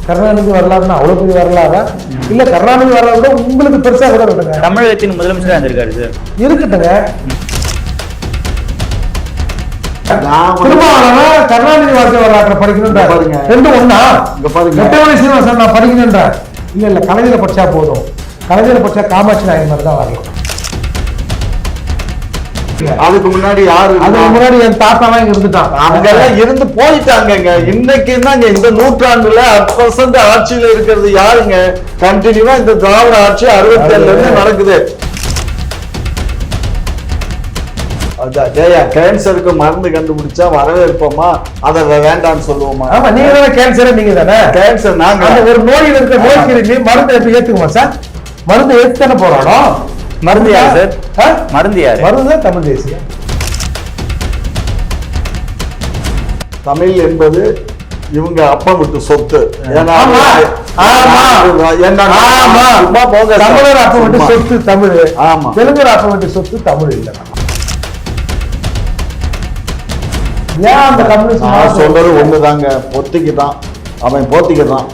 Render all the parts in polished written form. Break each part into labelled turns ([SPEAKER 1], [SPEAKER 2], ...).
[SPEAKER 1] கருணாநிதி வரலாறுனா அவ்வளவு பெரிய வரலாறா? இல்ல கருணாநிதி வரலாறு கூட உங்களுக்கு பெருசா கூட இருக்கட்டுங்க.
[SPEAKER 2] தமிழகத்தின் முதலமைச்சராக இருந்திருக்காரு சார்.
[SPEAKER 1] இருக்கட்டுங்க. திருமாவளவன் கருணாநிதி வாழ்க்கை வரலாற்றை படிக்கணும்ன்ற ரெண்டு ஒண்ணா? நெட்டவழி சீனிவாசன் நான் படிக்கணும்ன்ற இல்ல கலைஞரை படிச்சா போதும், கலைஞரை படிச்சா காமாட்சி நாயன் மாதிரி தான் வரலாம்.
[SPEAKER 3] அதுக்கு முன்னாடி யாரு?
[SPEAKER 1] அதுக்கு முன்னாடி என் தாத்தாலாம் இங்க இருந்துட்டான்.
[SPEAKER 3] அவங்க எல்லாம் இருந்து போயிட்டாங்க. இன்னைக்கு தாங்க இந்த நூற்றாண்டுல 100% ஆட்சியில இருக்கிறது யாருங்க? கண்டினியூவா இந்த திராவிட ஆட்சி 67 இருந்து நடக்குது. கேன்சருக்கு மருந்து கண்டுபிடிச்சா வரவேற்போமா, அதை வேண்டாம்னு சொல்லுவோமா?
[SPEAKER 1] ஆமா, நீங்க தானே கேன்சர், நீங்க தானே
[SPEAKER 3] கேன்சர். நாங்க
[SPEAKER 1] ஒரு நோயில் இருக்க நோய்க்கு மருந்து எப்படி ஏத்துக்குமா சார்? மருந்து ஏத்து தானே போராடும்.
[SPEAKER 2] மருந்து யாரு சார்? மருந்து யாரு?
[SPEAKER 1] மருந்து தான் தமிழ் தேசியம்.
[SPEAKER 3] தமிழ் என்பது இவங்க அப்பா விட்டு சொத்து.
[SPEAKER 1] தமிழர் அப்ப விட்டு சொத்து தமிழ். ஆமா, தெலுங்கர் அப்ப விட்டு சொத்து தமிழ் இல்லை. ஏன் அந்த கம்யூனிஸ்ட்
[SPEAKER 3] சொல்றது ஒண்ணுதாங்க. பொத்திக்கிட்டான், அவன் போத்திக்கிறான்.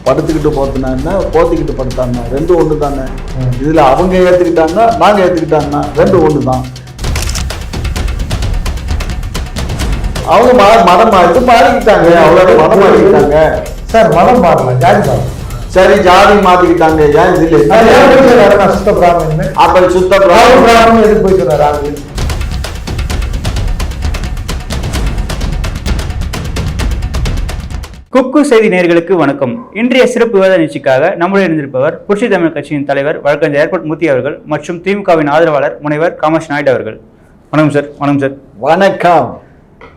[SPEAKER 3] படுத்துக்கிட்டு போத்துனா என்ன, போத்திக்கிட்டு படுத்தாங்க, ரெண்டு ஒண்ணு தானே. இதுல அவங்க ஏத்துக்கிட்டாங்கன்னா நாங்க ஏத்துக்கிட்டாங்கன்னா ரெண்டு ஒண்ணு தான். அவங்க மதம் மாறிக்கிட்டாங்க, அவங்களோட மதம் மாறிக்கிட்டாங்க
[SPEAKER 1] சார். மதம் மாறல, ஜாதி மாறல.
[SPEAKER 3] சரி, ஜாதி மாத்திக்கிட்டாங்க. ஏன் இதுல
[SPEAKER 1] சுத்த பிராமணன்,
[SPEAKER 3] அப்ப சுத்த பிராமணன்
[SPEAKER 1] எதுக்கு போய் சொன்னாரு?
[SPEAKER 2] குக்கு செய்தி நேயர்களுக்கு வணக்கம். இன்றைய சிறப்பு விவாத நிகழ்ச்சிக்காக நம்முடைய இருந்திருப்பவர் புரட்சி தமிழ் கட்சியின் தலைவர் வழக்கறிஞர் ஏர்போர்ட் மூர்த்தி அவர்கள் மற்றும் திமுகவின் ஆதரவாளர் முனைவர் காமாட்சி நாயுடு அவர்கள். வணக்கம் சார். வணக்கம் சார்.
[SPEAKER 3] வணக்கம்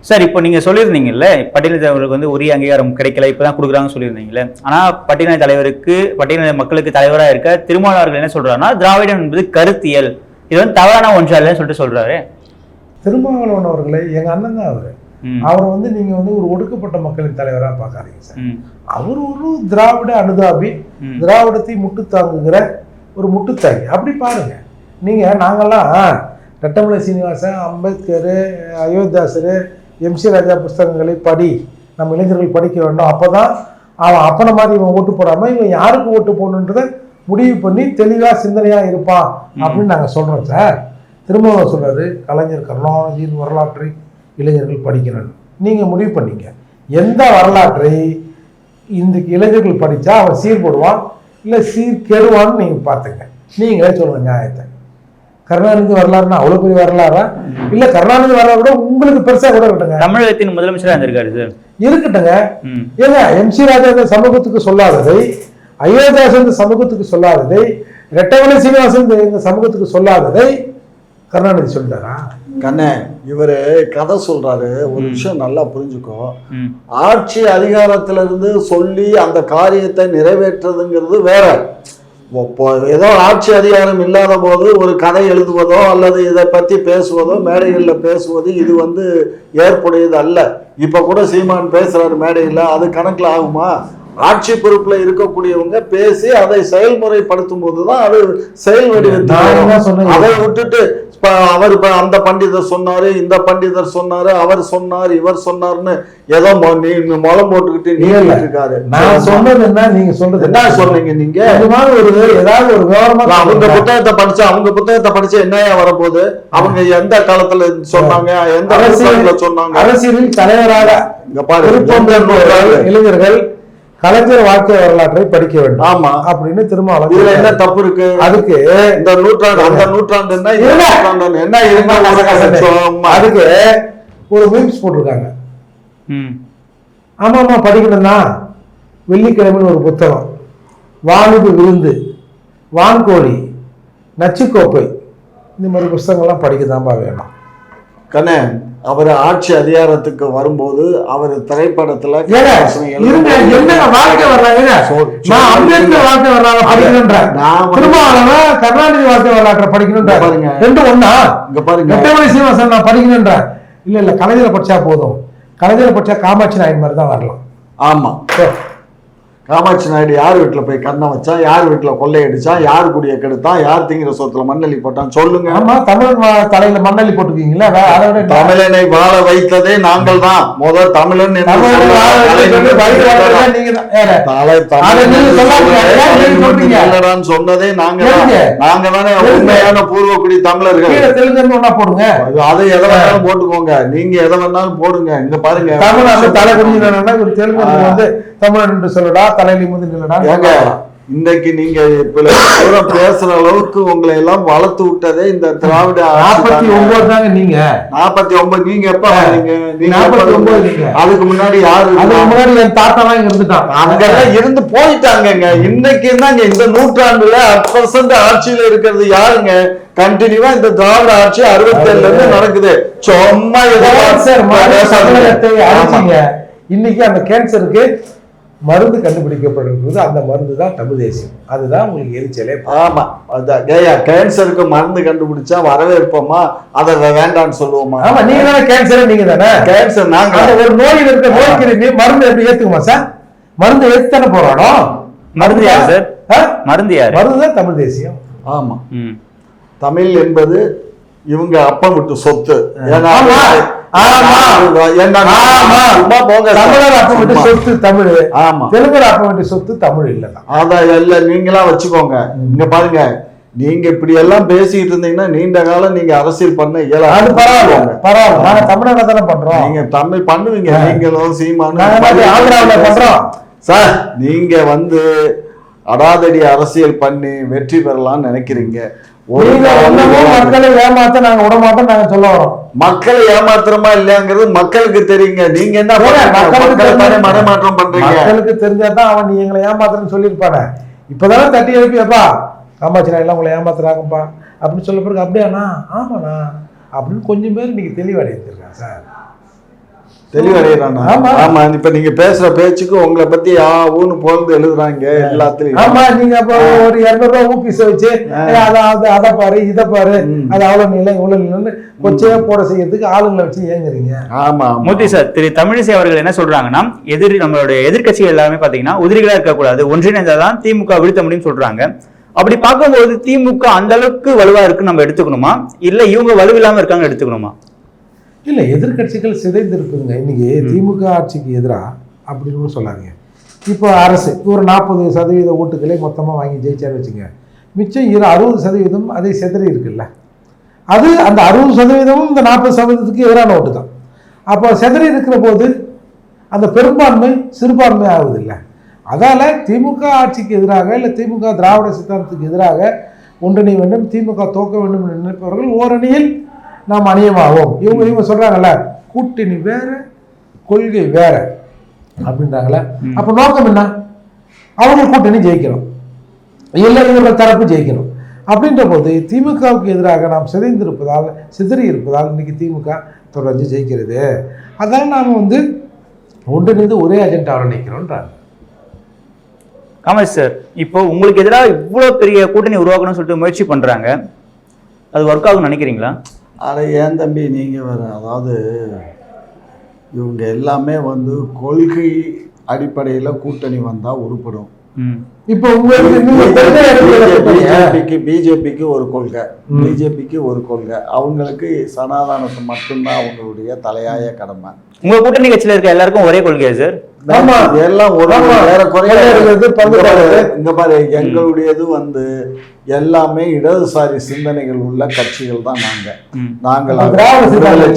[SPEAKER 2] சார். இப்போ நீங்க சொல்லியிருந்தீங்கல்ல, பட்டியலின தலைவருக்கு வந்து உரிய அங்கீகாரம் கிடைக்கல, இப்பதான் கொடுக்குறாங்கன்னு சொல்லியிருந்தீங்களே. ஆனா பட்டியலின தலைவருக்கு, பட்டியலின மக்களுக்கு தலைவராக இருக்க திருமாவளவர்கள் என்ன சொல்றாருன்னா, திராவிடம் என்பது கருத்தியல், இது வந்து தவறான ஒன்றா இல்லைன்னு சொல்லிட்டு சொல்றாரு.
[SPEAKER 1] திருமாவளவன் அவர்களை எங்க அண்ணன் தான் அவரு. அவர் வந்து நீங்க வந்து ஒரு ஒடுக்கப்பட்ட மக்களின் தலைவராக பார்க்காதீங்க சார். அவர் ஒரு திராவிட அனுதாபி, திராவிடத்தை முட்டு தாங்குகிற ஒரு முட்டுத்தாய், அப்படி பாருங்க. நீங்க நாங்கெல்லாம் ரெட்டமலை சீனிவாசன், அம்பேத்கர், அயோத்தியாசர், எம்சி ராஜா புஸ்தகங்களை படி, நம்ம இளைஞர்கள் படிக்க வேண்டும். அப்போதான் அவன் அப்பனை மாதிரி இவன் ஓட்டு போடாமல் இவன் யாருக்கு ஓட்டு போடணுன்றதை முடிவு பண்ணி தெளிவாக சிந்தனையாக இருப்பான் அப்படின்னு நாங்கள் சொல்கிறோம் சார். திரும்ப சொல்கிறாரு, கலைஞர் கருணாநிதியின் வரலாற்றை இளைஞர்கள் படிக்கணும். நீங்கள் முடிவு பண்ணீங்க எந்த வரலாற்றை இந்த இளைஞர்கள் படித்தா அவன் சீர் போடுவான் இல்லை சீர் கெடுவான்னு நீங்கள் பார்த்துங்க. நீங்களே சொல்லுங்கள் நியாயத்தை. கருணாநிதி வரலாறுனா அவ்வளோ பெரிய வரலாறா? இல்லை கருணாநிதி வரலாறு கூட உங்களுக்கு பெருசாக கூட இருக்கட்டுங்க.
[SPEAKER 2] தமிழகத்தின் முதலமைச்சராக இருந்திருக்காரு சார்.
[SPEAKER 1] இருக்கட்டுங்க. ஏங்க எம்சி ராஜா இந்த சமூகத்துக்கு சொல்லாததை, அயோத்தியாசன் இந்த சமூகத்துக்கு சொல்லாததை, ரெட்டமலை சீனிவாசன் இந்த சமூகத்துக்கு சொல்லாததை கருணாநிதி சொல்றாரா?
[SPEAKER 3] கண்ணே, இவரு கதை சொல்றாரு. ஒரு விஷயம் நல்லா புரிஞ்சுக்கோ. ஆட்சி அதிகாரத்துல இருந்து சொல்லி அந்த காரியத்தை நிறைவேற்றுறதுங்கிறது வேற. ஏதோ ஆட்சி அதிகாரம் இல்லாத போது ஒரு கதை எழுதுவதோ அல்லது இதை பத்தி பேசுவதோ, மேடைகளில் பேசுவது, இது வந்து ஏற்புடையது அல்ல. இப்ப கூட சீமான் பேசுறாரு மேடையில், அது கணக்குல ஆகுமா? ஆட்சி பொறுப்புல இருக்கக்கூடியவங்க பேசி அதை செயல்முறைப்படுத்தும் போதுதான் அது செயல் வடிவத்தில். அதை விட்டுட்டு அவர் அந்த பண்டிதர் சொன்னாரு, இந்த பண்டிதர் சொன்னாரு, அவர் சொன்னார், இவர் சொன்னார்னு ஏதோ முளம் போட்டுக்கிட்டு நீங்க இருக்காரு.
[SPEAKER 1] நான் சொன்னது என்ன, நீங்க சொல்றது
[SPEAKER 3] என்ன சொன்னீங்க? நீங்க
[SPEAKER 1] ஏதாவது ஒரு விவரமா
[SPEAKER 3] அவங்க புத்தகத்தை படிச்சு, அவங்க புத்தகத்தை படிச்சு என்னையா வரப்போகுது? அவங்க எந்த காலத்துல சொன்னாங்க, எந்த அரசியல சொன்னாங்க? அரசியலில்
[SPEAKER 1] தலைவராக இளைஞர்கள் கலைஞர் வாழ்க்கை வரலாற்றை படிக்க வேண்டும். ஆமா, அப்படின்னு திரும்ப
[SPEAKER 3] இதுல என்ன தப்பு இருக்கு? அதுக்கு இந்த நூற்றாண்டு, அந்த நூற்றாண்டு என்ன
[SPEAKER 1] அதுக்கு ஒரு மீம்ஸ் போட்டிருக்காங்க. ஆமா ஆமா படிக்கணும் தான். வெள்ளிக்கிழமைன்னு ஒரு புத்தகம், வானுக்கு விருந்து, வான்கோழி, நச்சுக்கோப்பை, இந்த மாதிரி புத்தகங்கள்லாம் படிக்கதான்பா வேணும்.
[SPEAKER 3] கண்ணே, அவர் ஆட்சி அதிகாரத்துக்கு வரும்போது அவர் திரைப்படத்துல
[SPEAKER 1] கருணாநிதி வாழ்க்கை வரலாற்றை படிக்கணும்ன்ற ரெண்டு ஒண்ணா? இங்க பாருங்க, நெட்டவழி சீனிவாசன் நான் படிக்கணும்ன்ற இல்ல கலைஞரை படிச்சா போதும், கலைஞரை படிச்சா காமாட்சி நாயன் மாதிரி தான் வரலாம்.
[SPEAKER 3] ஆமா, காமாட்சி நாயுடு யார் வீட்டுல போய் கண்ணை வச்சான், யார் வீட்டுல கொள்ளையடிச்சான், யார் குடிய கெடுத்தான், யார் திங்கிற சொத்துல மண்ணெல்லி போட்டான் சொல்லுங்க.
[SPEAKER 1] ஆமா, தமிழ் தலையில மண்ணெல்லி போட்டுக்கீங்களா?
[SPEAKER 3] தமிழனை வாழ வைத்ததே நாங்கள் தான். முதல் தமிழன் சொன்னதே நாங்க தானே உண்மையான பூர்வக்குடி தமிழர்கள்.
[SPEAKER 1] போடுங்க,
[SPEAKER 3] அதை எதை வேணாலும் போட்டுக்கோங்க, நீங்க எதை வேணாலும் போடுங்க. இங்க பாருங்க,
[SPEAKER 1] தமிழ் தலை குடிஞ்சு தெலுங்கு வந்து தமிழன் என்று சொல்லடா, தலையில முந்து நில்லடா.
[SPEAKER 3] இன்னைக்கு நீங்க பேசுற அளவுக்கு உங்களை எல்லாம் வளர்த்து விட்டதே இந்த திராவிட
[SPEAKER 1] 49 தாங்க. நீங்க
[SPEAKER 3] 49 நீங்க எப்ப வந்தீங்க?
[SPEAKER 1] 49
[SPEAKER 3] அதுக்கு முன்னாடி யாரு?
[SPEAKER 1] அதுக்கு முன்னாடி என் தாத்தா தான் இருந்துட்டான்,
[SPEAKER 3] அங்கெல்லாம் இருந்து போயிட்டாங்க. இன்னைக்கு தாங்க இந்த நூற்றாண்டுல 100% ஆட்சியில இருக்கிறது யாருங்க? கண்டினியூவா இந்த திராவிட ஆட்சி 67ல இருந்து நடக்குது. சும்மா
[SPEAKER 1] இன்னைக்கு அந்த கேன்சருக்கு மருந்து கண்டுபிடிக்கப்படுகிறது. அந்த மருந்து தான் தமிழ் தேசியம். அதுதான் உங்களுக்கு எரிச்சலே.
[SPEAKER 3] ஆமா, கேன்சருக்கு மருந்து கண்டுபிடிச்சா வரவேற்போமா, அதை வேண்டாம்னு சொல்லுவோமா?
[SPEAKER 1] ஆமா, நீங்க தானே கேன்சர், நீங்க தானே
[SPEAKER 3] கேன்சர். நாங்க
[SPEAKER 1] ஒரு நோயில் இருக்க நோய் கிருமி மருந்து எப்படி ஏத்துக்குமா சார்? மருந்து ஏத்து தானே போறானோ.
[SPEAKER 2] மருந்து யார் சார்? மருந்து யார்?
[SPEAKER 1] மருந்து தான் தமிழ் தேசியம்.
[SPEAKER 3] ஆமா, தமிழ் என்பது இவங்க அப்பம் விட்டு சொத்து. நீங்களா வச்சுக்கோங்க. இங்க பாருங்க, நீங்க இப்படி எல்லாம் பேசிட்டு இருந்தீங்கன்னா நீண்ட காலம் நீங்க அரசியல் பண்ண இயலாது.
[SPEAKER 1] பரவாயில்ல, தமிழக தானே பண்றோம்.
[SPEAKER 3] நீங்க தமிழ் பண்ணுவீங்க, நீங்களும் சீமானும்
[SPEAKER 1] பண்றோம்
[SPEAKER 3] சார். நீங்க வந்து அடாதடி அரசியல் பண்ணி வெற்றி பெறலாம்னு நினைக்கிறீங்க.
[SPEAKER 1] மக்களை ஏமாத்த நாங்க விட மாட்டோம், நாங்க சொல்ல வரோம்.
[SPEAKER 3] மக்களை ஏமாத்துறமா இல்லையாங்கிறது மக்களுக்கு தெரியுங்க. நீங்க என்ன மனமாற்றம் பண்றீங்க?
[SPEAKER 1] மக்களுக்கு தெரிஞ்சாதான் அவன் நீ எங்களை ஏமாத்துறன்னு சொல்லியிருப்பானே. இப்பதானே தட்டி எழுப்பியப்பா காமாட்சி நாயெல்லாம் உங்களை ஏமாத்துறாங்கப்பா அப்படின்னு சொல்ல பிறகு அப்படியாண்ணா ஆமாண்ணா அப்படின்னு கொஞ்சம் பேர் இன்னைக்கு தெளிவடைஞ்சிருக்காங்க சார்.
[SPEAKER 3] தெளிவடைகிறானா? ஆமா, இப்ப நீங்க பேசுற பேச்சுக்கு உங்களை பத்தி ஊன்னு போந்து எழுதுறாங்க எல்லாத்துலயும்.
[SPEAKER 1] ஆமா, நீங்க அப்ப ஒரு 200 ரூபாய் ஊபிச வச்சு அதை பாரு இதை பாரு, அது அவ்வளவு நிலை இவ்வளவு நிலை கொச்சையா போட செய்யறதுக்கு ஆளுங்களை வச்சு ஏங்குறீங்க.
[SPEAKER 3] ஆமா,
[SPEAKER 2] மூர்த்தி சார், திரு தமிழிசை அவர்கள் என்ன சொல்றாங்கன்னா, நம்மளுடைய எதிர்கட்சிகள் எல்லாமே பாத்தீங்கன்னா உதிரிகளா இருக்கக்கூடாது, ஒன்றிணைந்தாதான் திமுக வீழ்த்த முடியும்னு சொல்றாங்க. அப்படி பார்க்கும்போது திமுக அந்த அளவுக்கு வலுவா இருக்குன்னு நம்ம எடுத்துக்கணுமா, இல்ல இவங்க வலுவில்லாம இருக்காங்க எடுத்துக்கணுமா?
[SPEAKER 1] இல்லை, எதிர்கட்சிகள் சிதைந்திருக்குதுங்க. இன்னைக்கு திமுக ஆட்சிக்கு எதிராக அப்படின்னு சொல்லாதீங்க. இப்போ அரசு ஒரு 40% ஓட்டுகளை மொத்தமாக வாங்கி ஜெயிச்சாரு வச்சுங்க, மிச்சம் 60% அதை செதறி இருக்குல்ல. அது அந்த 60% இந்த 40%க்கு எதிரான ஓட்டு தான். அப்போ செதறி இருக்கிற போது அந்த பெரும்பான்மை சிறுபான்மை ஆகுது இல்லை. அதால் திமுக ஆட்சிக்கு எதிராக இல்லை திமுக திராவிட சித்தாந்தத்துக்கு எதிராக ஒன்றிணை வேண்டும், திமுக தோக்க வேண்டும் என்று நினைப்பவர்கள் ஓரணியில் நாம் அணியமாகும். இவங்க சொல்றாங்கல்ல, கூட்டணி வேற கொள்கை வேற அப்படின்றாங்களே. அப்ப நோக்கம் என்ன? அவங்க கூட்டணி ஜெயிக்கணும், இல்லை இவர்கள் தரப்பு ஜெயிக்கணும். அப்படின்ற போது திமுகவுக்கு எதிராக நாம் சிதறி இருப்பதால் இன்னைக்கு திமுக தொடர்ந்து ஜெயிக்கிறது. அதனால நாம் வந்து ஒன்றிணைந்து ஒரே அஜெண்டாவில் நிற்கிறோன்றாங்க.
[SPEAKER 2] காமராஜ் சார், இப்போ உங்களுக்கு எதிராக இவ்வளவு பெரிய கூட்டணி உருவாக்கணும்னு சொல்லிட்டு முயற்சி பண்றாங்க, அது ஒர்க் ஆகும்னு நினைக்கிறீங்களா?
[SPEAKER 3] அதை ஏன் தம்பி நீங்கள் வேறு, அதாவது இவங்க எல்லாமே வந்து கொள்கை அடிப்படையில் கூட்டணி வந்தால் உருப்படும்.
[SPEAKER 1] இப்போ
[SPEAKER 3] பிஜேபிக்கு ஒரு கொள்கை, பிஜேபிக்கு ஒரு கொள்கை, அவங்களுக்கு சனாதானத்தை மட்டும்தான் அவங்களுடைய தலையாய கடமை.
[SPEAKER 2] உங்க கூட்டணி கட்சியில் இருக்க எல்லாருக்கும் ஒரே கொள்கையா சார்?
[SPEAKER 3] எல்லாம் ஒரு வேற குறையா இங்க பாரு, எங்களுடையது வந்து எல்லாமே இடதுசாரி சிந்தனைகள் உள்ள கட்சிகள் தான். நாங்கள்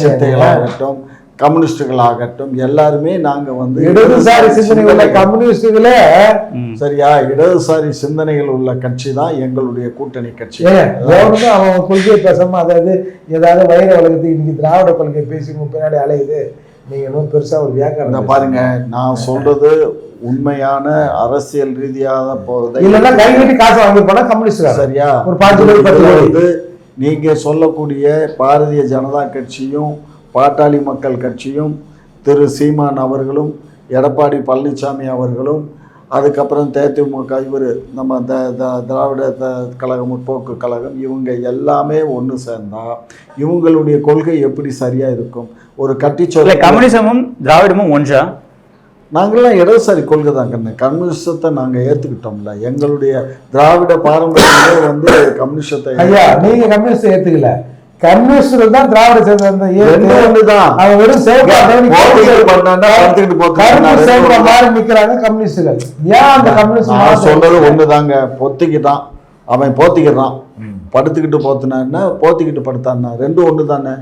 [SPEAKER 3] சித்தைகளாகட்டும் கம்யூனிஸ்டுகளாகட்டும் எல்லாருமே நாங்க வந்து
[SPEAKER 1] இடதுசாரி சிந்தனை உள்ள கம்யூனிஸ்டுகளே
[SPEAKER 3] சரியா, இடதுசாரி சிந்தனைகள் உள்ள கட்சி தான் எங்களுடைய கூட்டணி கட்சி.
[SPEAKER 1] அவன் கொள்கையை பேசாம, அதாவது ஏதாவது வைர வழக்கத்துக்கு இன்னைக்கு திராவிட கொள்கை பேசி பின்னாடி அலையுது. நீங்க இன்னும் பெருசா ஒரு வியாக்கரணம்
[SPEAKER 3] பாருங்க, நான் சொல்றது உண்மையான அரசியல் ரீதியாக போகுது.
[SPEAKER 1] இல்லைன்னா கை கட்டி காசு வாங்கி போனா கம்யூனிஸ்ட்
[SPEAKER 3] சரியா.
[SPEAKER 1] ஒரு 5
[SPEAKER 3] வந்து நீங்க சொல்லக்கூடிய பாரதிய ஜனதா கட்சியும் பாட்டாளி மக்கள் கட்சியும் திரு சீமான் அவர்களும் எடப்பாடி பழனிசாமி அவர்களும் அதுக்கப்புறம் தேமுக இவர் நம்ம திராவிட கழக முற்போக்கு கழகம் இவங்க எல்லாமே ஒன்று சேர்ந்தா இவங்களுடைய கொள்கை எப்படி சரியா இருக்கும்? ஒரு கட்டி சொல்ல
[SPEAKER 2] கம்யூனிசமும் திராவிடமும் ஒன்றா?
[SPEAKER 3] நாங்கள்லாம் இடதுசாரி கொள்கை தான் கண்ணு. கம்யூனிஸ்டத்தை நாங்கள் ஏற்றுக்கிட்டோம்ல. எங்களுடைய திராவிட பாரம்பரியமே வந்து கம்யூனிஸ்டத்தை.
[SPEAKER 1] ஐயா நீங்க கம்யூனிஸ்ட் ஏத்துக்கல, கம்யூனிஸ்ட் தான் திராவிட சேர்ந்த
[SPEAKER 3] ஒண்ணுதான்.
[SPEAKER 1] அவன் வெறும் மாறி நிக்கிறாங்க கம்யூனிஸ்டுகள். ஏன் அந்த கம்யூனிஸ்ட்
[SPEAKER 3] சொல்றது ஒண்ணுதாங்க. பொத்திக்கிட்டான் அவன், போத்திக்கிறான். படுத்துக்கிட்டு போத்துனா போத்திக்கிட்டு படுத்தான்னா ரெண்டும் ஒண்ணு தானே.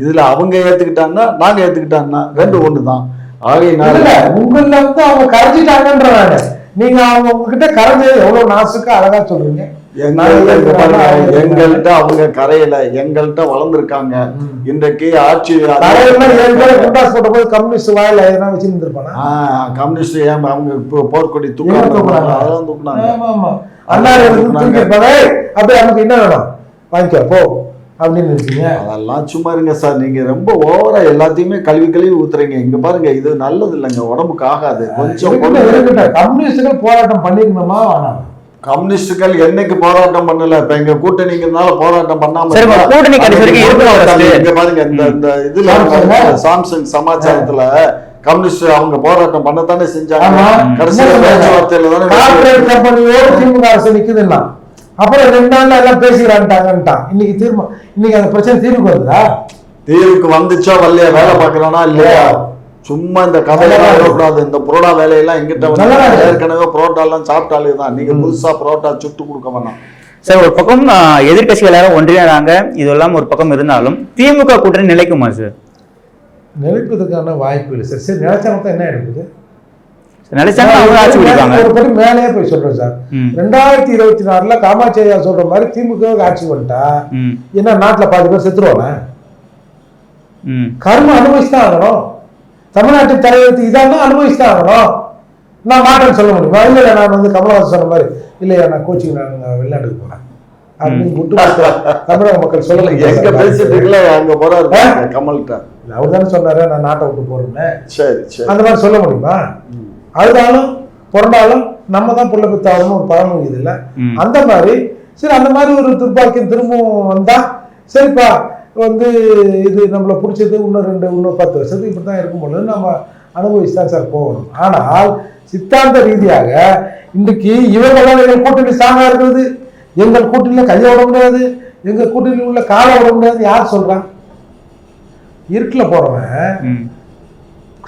[SPEAKER 3] இதுல அவங்க ஏத்துக்கிட்டான்னா நாங்க ஏத்துக்கிட்டான்னா ரெண்டு ஒண்ணுதான். ஆகையினால
[SPEAKER 1] உங்கள வந்து அவங்க கரைஞ்சிட்டாங்கன்றாங்க. நீங்க அவங்க உங்ககிட்ட கரைஞ்சது எவ்வளவு நாசுக்கு அழகா சொல்றீங்க.
[SPEAKER 3] எங்கள்கிட்ட அவங்க கரையில, எங்கள்கிட்ட வளர்ந்துருக்காங்க. இன்றைக்கு ஆட்சி
[SPEAKER 1] கம்யூனிஸ்ட் வாயில எதனா வச்சிருந்திருப்பானா?
[SPEAKER 3] கம்யூனிஸ்ட் ஏன் அவங்க போர்க்கொடி தூக்குறாங்க, அதெல்லாம் தூக்குனாங்க.
[SPEAKER 1] அப்படியே நமக்கு என்ன வேணும் வாங்கிக்க போ அப்படின்னு இருக்கீங்க.
[SPEAKER 3] அதெல்லாம் சும்மா இருங்க சார். நீங்க ரொம்ப ஓவரா எல்லாத்தையுமே கழுவி ஊத்துறீங்க. இங்க பாருங்க, இது நல்லது இல்லைங்க, உடம்புக்கு ஆகாது. கொஞ்சம்
[SPEAKER 1] கம்யூனிஸ்டுகள் போராட்டம் பண்ணிருக்கணுமா வேணாம்?
[SPEAKER 3] கம்யூனிஸ்டுகள் என்னைக்கு போராட்டம் பண்ணல. இப்ப எங்க கூட்டணிங்கிறதுனால போராட்டம் பண்ணாம இங்க பாருங்க, இந்த இதுல சாம்சங் சமாச்சாரத்துல கம்யூனிஸ்ட் அவங்க போராட்டம் பண்ணத்தானே செஞ்சாங்க. கடைசியில பேச்சுவார்த்தையில தானே
[SPEAKER 1] கம்பெனியோட திமுக அரசு நிக்குதுன்னா அப்புறம் 2 நாள்ல எல்லாம் பேசிக்கிறான்ட்டாங்கன்ட்டான். இன்னைக்கு அந்த பிரச்சனை தீர்வுக்கு வருதா?
[SPEAKER 3] தீர்வுக்கு வந்துச்சா வரலையா? வேலை பாக்குறானா இல்லையா? சும்மா இந்த கதையெல்லாம் விடக்கூடாது. இந்த புரோட்டா வேலையெல்லாம் எங்கிட்ட வந்து ஏற்கனவே புரோட்டா எல்லாம் சாப்பிட்டாலே தான். நீங்க புதுசா புரோட்டா சுட்டு கொடுக்க வேணாம்
[SPEAKER 2] சார். ஒரு பக்கம் எதிர்கட்சிகள் எல்லாரும் ஒன்றியறாங்க, இதெல்லாம் ஒரு பக்கம் இருந்தாலும் திமுக கூட்டணி நிலைக்குமா சார்?
[SPEAKER 1] நிலைப்பதற்கான வாய்ப்பு இல்லை சார். சரி, நிலைச்சாலும் என்ன எடுக்குது?
[SPEAKER 2] ஒரு
[SPEAKER 1] படி மேலேயே போய் சொல்றேன் சார். 2024 காமாட்சி ஐயா சொல்ற மாதிரி திமுக ஆட்சி பண்ணிட்டா என்ன நாட்டுல பாதி பேர் செத்துருவாங்க. கர்ம அனுபவிச்சுதான் ஆகணும். தமிழ்நாட்டு தலைவருக்கு இதான அனுபவிச்சுதான் ஆகணும். நான் மாட்டேன்னு சொல்ல முடியுமா? இல்ல நான் வந்து கமலஹாசன் சொன்ன மாதிரி இல்லையா நான் கோச்சிங் நான் வெளிநாட்டுக்கு போறேன் அப்படின்னு தமிழக மக்கள் சொல்லல.
[SPEAKER 3] எங்க பேசிட்டு அங்க போறாரு கமல்கிட்ட.
[SPEAKER 1] அவர் தானே சொன்னாரு நான் நாட்டை விட்டு போறேன்னு.
[SPEAKER 3] சரி சரி,
[SPEAKER 1] அந்த மாதிரி சொல்ல முடியுமா? அழுதாலும் புரண்டாலும் நம்ம தான் புள்ள பித்தாகணும் ஒரு பழமொழி இது இல்லை. அந்த மாதிரி சரி, அந்த மாதிரி ஒரு துர்பாக்கியம் திரும்பவும் வந்தா சரிப்பா வந்து இது நம்மளை பிடிச்சது இன்னும் 10 வருஷத்துக்கு இப்படி தான் இருக்கும் பொழுது நம்ம அனுபவிச்சு தான் சார் போகணும். ஆனால் சித்தாந்த ரீதியாக இன்றைக்கு இவங்களாம் எங்கள் கூட்டணி ஸ்ட்ராங்கா இருக்கிறது, எங்கள் கூட்டணியில கையை விட முடியாது, எங்க கூட்டணியில் உள்ள காலை விட முடியாது யார் சொல்றான்? இருட்டில் போறவன்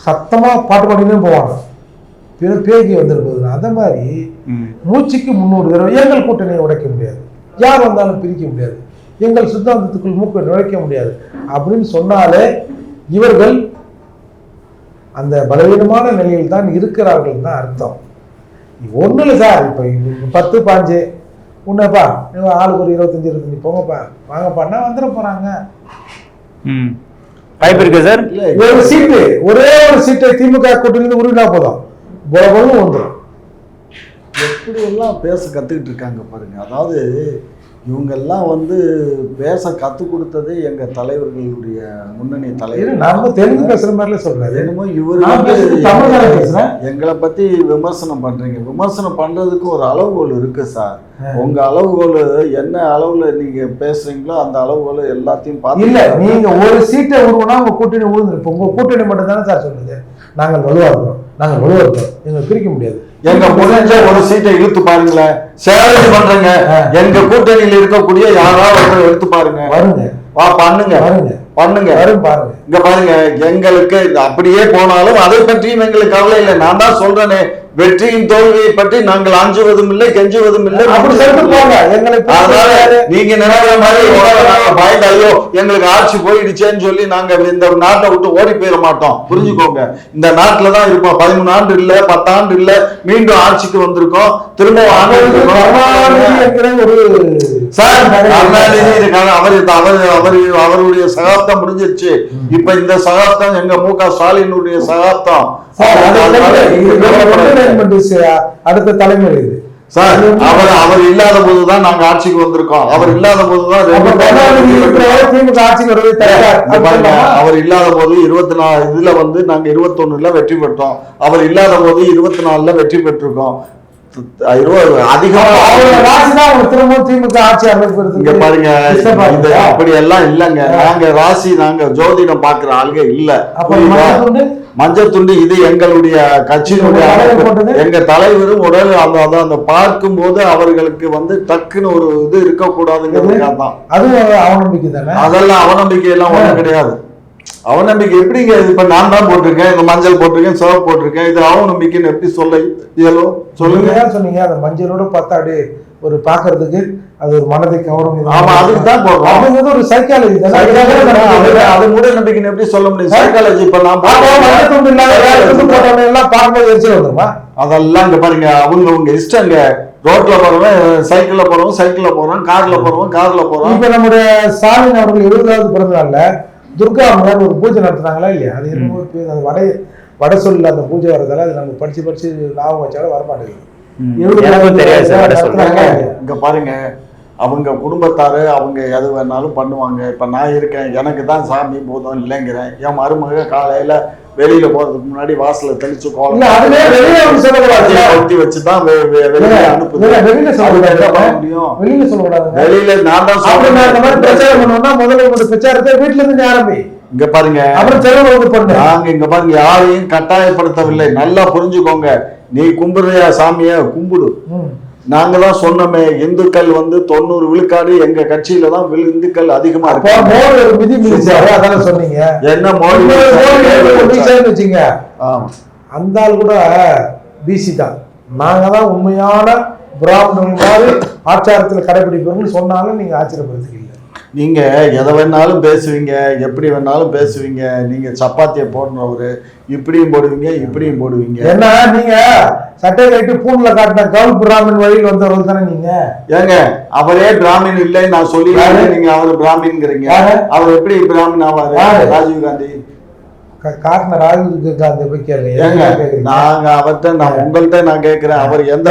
[SPEAKER 1] சத்தமா பாட்டு பாடினே போவாங்க, பேகி வந்துருப்பது. அந்த மாதிரி மூச்சுக்கு 300 தடவை எங்கள் கூட்டணியை உடைக்க முடியாது, யார் வந்தாலும் பிரிக்க முடியாது, எங்கள் சித்தாந்தத்துக்குள் மூக்கை நுழைக்க முடியாது அப்படின்னு சொன்னாலே இவர்கள் அந்த பலவீனமான நிலையில் தான் இருக்கிறார்கள் தான் அர்த்தம். ஒன்றும் இல்லை சார். இப்போ 10 5 உன்னப்பா ஆளுக்கு ஒரு 25 போங்கப்பா வாங்கப்பான்னா வந்துட போறாங்க.
[SPEAKER 2] வாய்ப்பு இருக்கு சார்.
[SPEAKER 1] ஒரு சீட்டு, ஒரே ஒரு சீட்டை திமுக கூட்டணியிலிருந்து உருவினா போதும், போலும் வந்துடும்.
[SPEAKER 3] எப்படி எல்லாம் பேச கத்துக்கிட்டு இருக்காங்க பாருங்க. அதாவது இவங்கெல்லாம் வந்து பேச கற்றுக் கொடுத்ததே எங்க தலைவர்களுடைய முன்னணி தலைவர்.
[SPEAKER 1] நாம தெலுங்கு பேசுற மாதிரில சொல்றாரு.
[SPEAKER 3] என்னமோ இவரு எங்களை பத்தி விமர்சனம் பண்றீங்க. விமர்சனம் பண்றதுக்கு ஒரு அளவுகோல் இருக்கு சார். உங்க அளவுகோல் என்ன அளவுல நீங்க பேசுறீங்களோ அந்த அளவுகோல் எல்லாத்தையும் பார்த்து
[SPEAKER 1] இல்ல. நீங்க ஒரு சீட்டை உருவனா உங்க கூட்டணி உழுந்துருப்போம். உங்க கூட்டணி மட்டும் தானே சார் சொல்லுது நாங்கள் வலுவா இருக்கோம், நாங்கள் வலுவா இருக்கோம், எங்களை பிரிக்க முடியாது.
[SPEAKER 3] எங்க முடிஞ்ச ஒரு சீட்டை இழுத்து பாருங்களேன், சேலஞ்ச் பண்றேங்க. எங்க கூட்டணியில் இருக்கக்கூடிய யாராவது எடுத்து பாருங்க,
[SPEAKER 1] வருங்க,
[SPEAKER 3] பண்ணுங்க, பண்ணுங்க,
[SPEAKER 1] பாருங்க.
[SPEAKER 3] இங்க பாருங்க, எங்களுக்கு அப்படியே போனாலும் அதை பற்றியும் எங்களுக்கு கவலை இல்லை. நான் தான் சொல்றேனே, வெற்றியின் தோல்வியை பற்றி நாங்கள் அஞ்சுவதும் இல்லை, கெஞ்சுவதும் இல்லை. நீங்க நினைக்கிற மாதிரி பயந்தாலையோ எங்களுக்கு ஆட்சி போயிடுச்சேன்னு சொல்லி நாங்க இந்த நாட்டை விட்டு ஓடி போயிட மாட்டோம். புரிஞ்சுக்கோங்க, இந்த நாட்டுல தான் இருப்போம். 13 ஆண்டு இல்ல, 10 ஆண்டு இல்ல, மீண்டும் ஆட்சிக்கு வந்திருக்கோம். திரும்ப அவருடைய சகாப்தம் முடிஞ்சிருச்சு. இப்ப இந்த சகாப்தம் எங்க மு.க. ஸ்டாலினுடைய சகாப்தம்.
[SPEAKER 1] அடுத்த தலைமுறை
[SPEAKER 3] சார். அவர் இல்லாத போதுதான் நாங்க ஆட்சிக்கு வந்திருக்கோம். அவர் இல்லாத போதுதான் அவர் இல்லாத போது 24 இதுல வந்து நாங்க 21ல வெற்றி பெற்றோம். அவர் இல்லாத போது 24ல வெற்றி பெற்றிருக்கோம். அப்படி எல்லாம் இல்லங்க. நாங்க ராசி, நாங்க ஜோதிடம் பாக்குற ஆளுங்க இல்ல. மஞ்சள் துண்டு இது எங்களுடைய கட்சியினுடைய எங்க தலைவரும் உடல் அந்த பார்க்கும் போது அவர்களுக்கு வந்து டக்குன்னு ஒரு இது இருக்கக்கூடாதுங்கிறதுக்காக தான்.
[SPEAKER 1] அதுவும் அவநம்பிக்கை தானே.
[SPEAKER 3] அதெல்லாம் அவநம்பிக்கை எல்லாம் ஒண்ணும் கிடையாது. அவநம்பிக்கை எப்படிங்க? இப்ப நான் தான் போட்டிருக்கேன், இந்த மஞ்சள் போட்டிருக்கேன், சிவப்பு போட்டிருக்கேன், இது அவநம்பிக்கைன்னு எப்படி இயலும்? சொல்லுங்க.
[SPEAKER 1] சொன்னீங்க அந்த மஞ்சளோட பார்த்தா அப்படியே ஒரு பாக்குறதுக்கு அது ஒரு மனதை கவரும்.
[SPEAKER 3] ஆமா, அதுக்கு தான் போடுறோம்.
[SPEAKER 1] ஒரு சைக்காலஜி.
[SPEAKER 3] அது மூட நம்பிக்கைன்னு எப்படி சொல்ல முடியும்? சைக்காலஜி. இப்ப நான்
[SPEAKER 1] எல்லாம் பார்க்கும்போது எரிச்சல் வந்துருமா?
[SPEAKER 3] அதெல்லாம் இங்க பாருங்க, அவங்க இஷ்டங்க. ரோட்ல போறவன் சைக்கிள்ல போறவன் சைக்கிள்ல போறான், கார்ல போறவன் கார்ல போறான். இப்ப நம்முடைய ஸ்டாலின் அவர்கள் 70வது பிறந்த நாள்ல துர்கா அம்மன் ஒரு பூஜை நடத்துனாங்களா இல்லையா? அது என்னமோ வட சொல்ல அந்த பூஜை வர்றதால அது நம்ம படிச்சு லாபம் வச்சாலும் வரமாட்டேங்குது. இங்க பாருங்க, அவங்க குடும்பத்தாரு அவங்க எது வேணாலும் பண்ணுவாங்க. இப்ப நான் இருக்கேன், எனக்கு தான் சாமி பூதம் இல்லைங்கிறேன். என் மருமக காலையில வெளியில போறதுக்கு முன்னாடி வாசல தெளிச்சு கோலம் வச்சுதான் வெளியில நான் தான் பிரச்சாரத்தை வீட்டுல இருந்து ஆரம்பி. இங்க பாருங்க, நாங்க இங்க பாருங்க யாரையும் கட்டாயப்படுத்தவில்லை. நல்லா புரிஞ்சுக்கோங்க. நீ கும்பிடுறியா சாமிய கும்பிடு. நாங்க தான் சொன்னோமே, இந்துக்கள் வந்து 90 விழுக்காடு எங்க கட்சியில தான் இந்துக்கள் அதிகமா இருக்கு. சொன்னீங்க என்ன வச்சுங்க. அந்த ஆள் கூட பிசி தான். நாங்க தான் உண்மையான பிராமணர்கள் மாதிரி ஆச்சாரத்துல கடைபிடிப்போம்னு சொன்னாலும் நீங்க ஆச்சரியப்படுத்துறீங்க. நீங்க எதை வேணாலும் பேசுவீங்க, எப்படி வேணாலும் பேசுவீங்க. நீங்க சப்பாத்தியை போடுறவரு இப்படியும் போடுவீங்க இப்படியும் போடுவீங்க. ஏன்னா நீங்க சட்டை கட்டி பூண்ல காட்டின கவுல் பிராமின் வழியில் வந்தவர்கள் தானே நீங்க. ஏங்க அவரே பிராமின் இல்லைன்னு நான் சொல்லி நீங்க அவர் பிராமின்ங்கிறீங்க. அவர் எப்படி பிராமின் ஆவாரு? ராஜீவ் காந்தி காட்டின ராஜீவ் காந்தி போய் கேளுங்க. நாங்க அவர்கிட்ட நான் உங்கள்கிட்ட நான் கேட்கிறேன், அவர் எந்த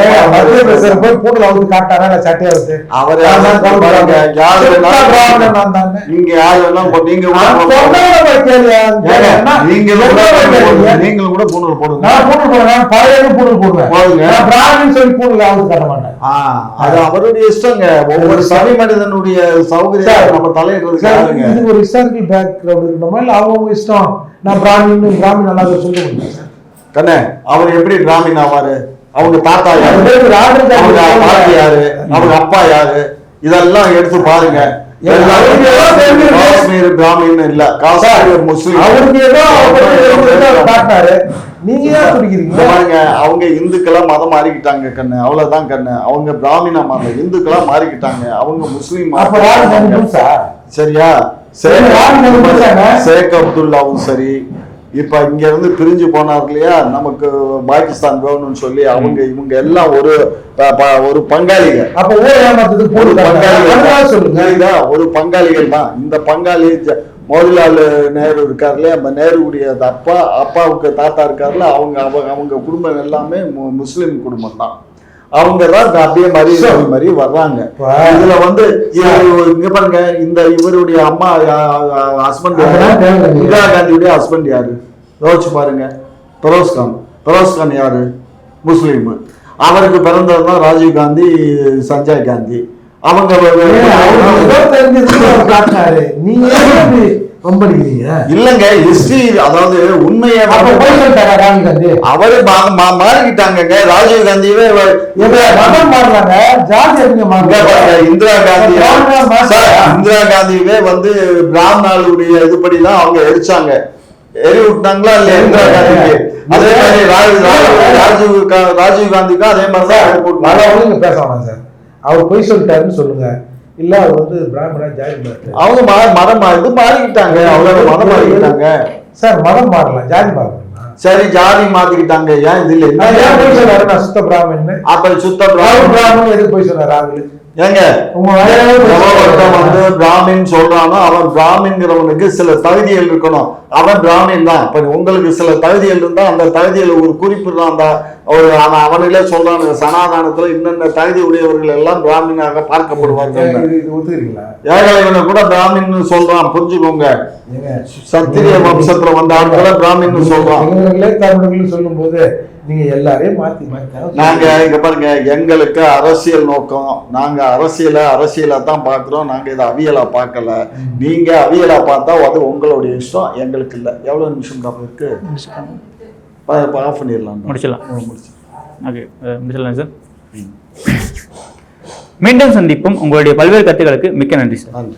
[SPEAKER 3] போய் பூண்ல வந்து காட்டாரா சட்டையை வச்சு அவரு நீங்க யாரெல்லாம் நீங்களும் கூட பூணல் போடுங்க. அது அவருடைய இஷ்டங்க. ஒவ்வொரு சனி மனிதனுடைய சௌகரியம் நம்ம தலையிடுறது ஒரு ஹிஸ்டாரிக்கல் பேக்ரவுண்ட் இருக்கணுமா இல்ல அவங்க இஷ்டம். நான் பிராமின் நல்லா சொல்ல முடியும் கண்ணே. அவர் எப்படி பிராமின் ஆவாரு? அவங்க தாத்தா யாரு, அவங்க பாட்டி யாரு, அவங்க அப்பா யாரு, இதெல்லாம் எடுத்து பாருங்க. காஷ்மீர் பிராமின் இல்ல, காஷ்மீர் முஸ்லிம். அவருக்கு ஏதோ நீங்க பாருங்க, அவங்க இந்துக்களா மதம் மாறிக்கிட்டாங்க கண்ணு. அவ்வளவுதான் கண்ணு. அவங்க பிராமினா மாறல, இந்துக்களா மாறிக்கிட்டாங்க. அவங்க முஸ்லீம். சரியா? ஷேக் அப்துல்லாவும் சரி, இப்ப இங்க இருந்து பிரிஞ்சு போனார் இல்லையா, நமக்கு பாகிஸ்தான் வேணும்னு சொல்லி அவங்க இவங்க எல்லாம் ஒரு பங்காளிகள். ஒரு பங்காளிகள் தான். இந்த பங்காளி மோதிலால் நேரு இருக்காரு இல்லையா, நம்ம நேருடைய அப்பாவுக்கு தாத்தா இருக்காருல்ல, அவங்க குடும்பம் எல்லாமே முஸ்லிம் குடும்பம் தான். அவங்க தான் அப்படியே மாதிரி வர்றாங்க. இதுல வந்து இங்க பாருங்க, இந்த இவருடைய அம்மா ஹஸ்பண்ட் இந்திரா காந்தியுடைய ஹஸ்பண்ட் யாரு யோசிச்சு பாருங்க. பெரோஸ்கான் யாரு? முஸ்லீம். அவருக்கு பிறந்ததுதான் ராஜீவ் காந்தி, சஞ்சய் காந்தி. அவங்க இல்லங்க ஹிஸ்டரி, அதாவது உண்மையை அவரு மாறிக்கிட்டாங்க. ராஜீவ் காந்தியவே இந்திரா காந்தியவே வந்து பிராமணர்களுடைய இதுபடிதான் அவங்க எரிச்சாங்க. எரி விட்டாங்களா இல்லையா இந்திரா காந்திக்கு? அதே மாதிரி ராஜீவ் காந்திக்கும் அதே மாதிரிதான் பேசலாம் சார். அவர் பொய் சொல்லிட்டாருன்னு சொல்லுங்க, இல்ல அவர் வந்து பிராமணா ஜாதி அவங்க மதம் இது மாறிக்கிட்டாங்க. அவரோட மதம் மாறிக்கிட்டாங்க சார். மதம் மாறலாம், ஜாதி மாறலாம். சரி, ஜாதி மாத்திக்கிட்டாங்க. ஏன் இது இல்ல சுத்த பிராமணன். அப்ப சுத்த பிராமணன் எதுக்கு போய் சொன்னார் ராகுல்? ஏங்க வந்து பிராமின் சொல்றானோ அவன் பிராமின்ங்கிறவனுக்கு சில தகுதிகள் இருக்கணும். அவன் பிராமின் தான். இப்ப உங்களுக்கு சில தகுதிகள் இருந்தா அந்த தகுதியில ஒரு குறிப்பு அந்த ஒரு அவனிலே சொல்றாங்க, சனாதானத்துல இன்னென்ன தகுதி உடையவர்கள் எல்லாம் பிராமினாக பார்க்கப்படுவார்கள். ஏகலைவனை கூட பிராமின் சொல்றான், புரிஞ்சுக்கோங்க. சத்திரிய வம்சத்துல வந்த ஆட்களை பிராமின் சொல்றான். தமிழர்கள் சொல்லும் போது
[SPEAKER 1] நீங்க எல்லாரையும் மாத்தி மாத்தி
[SPEAKER 3] நாங்க இங்க பாருங்க, எங்களுக்கு அரசியல் நோக்கம், நாங்க அரசியலா தான் பாக்குறோம். நாங்க இதை அவியலா பார்க்கல. நீங்க அவியலா பார்த்தா அது உங்களுடைய இஷ்டம், எங்களுக்கு இல்லை. எவ்வளவு நிமிஷம் தான் இருக்கு? ஆஃப் பண்ணிடலாம்.
[SPEAKER 2] முடிச்சிடலாம். ஓகே, முடிச்சிடலாம் சார். மீண்டும் சந்திப்போம். உங்களுடைய பல்வேறு கருத்துக்களுக்கு மிக்க நன்றி சார்.
[SPEAKER 3] நன்றி.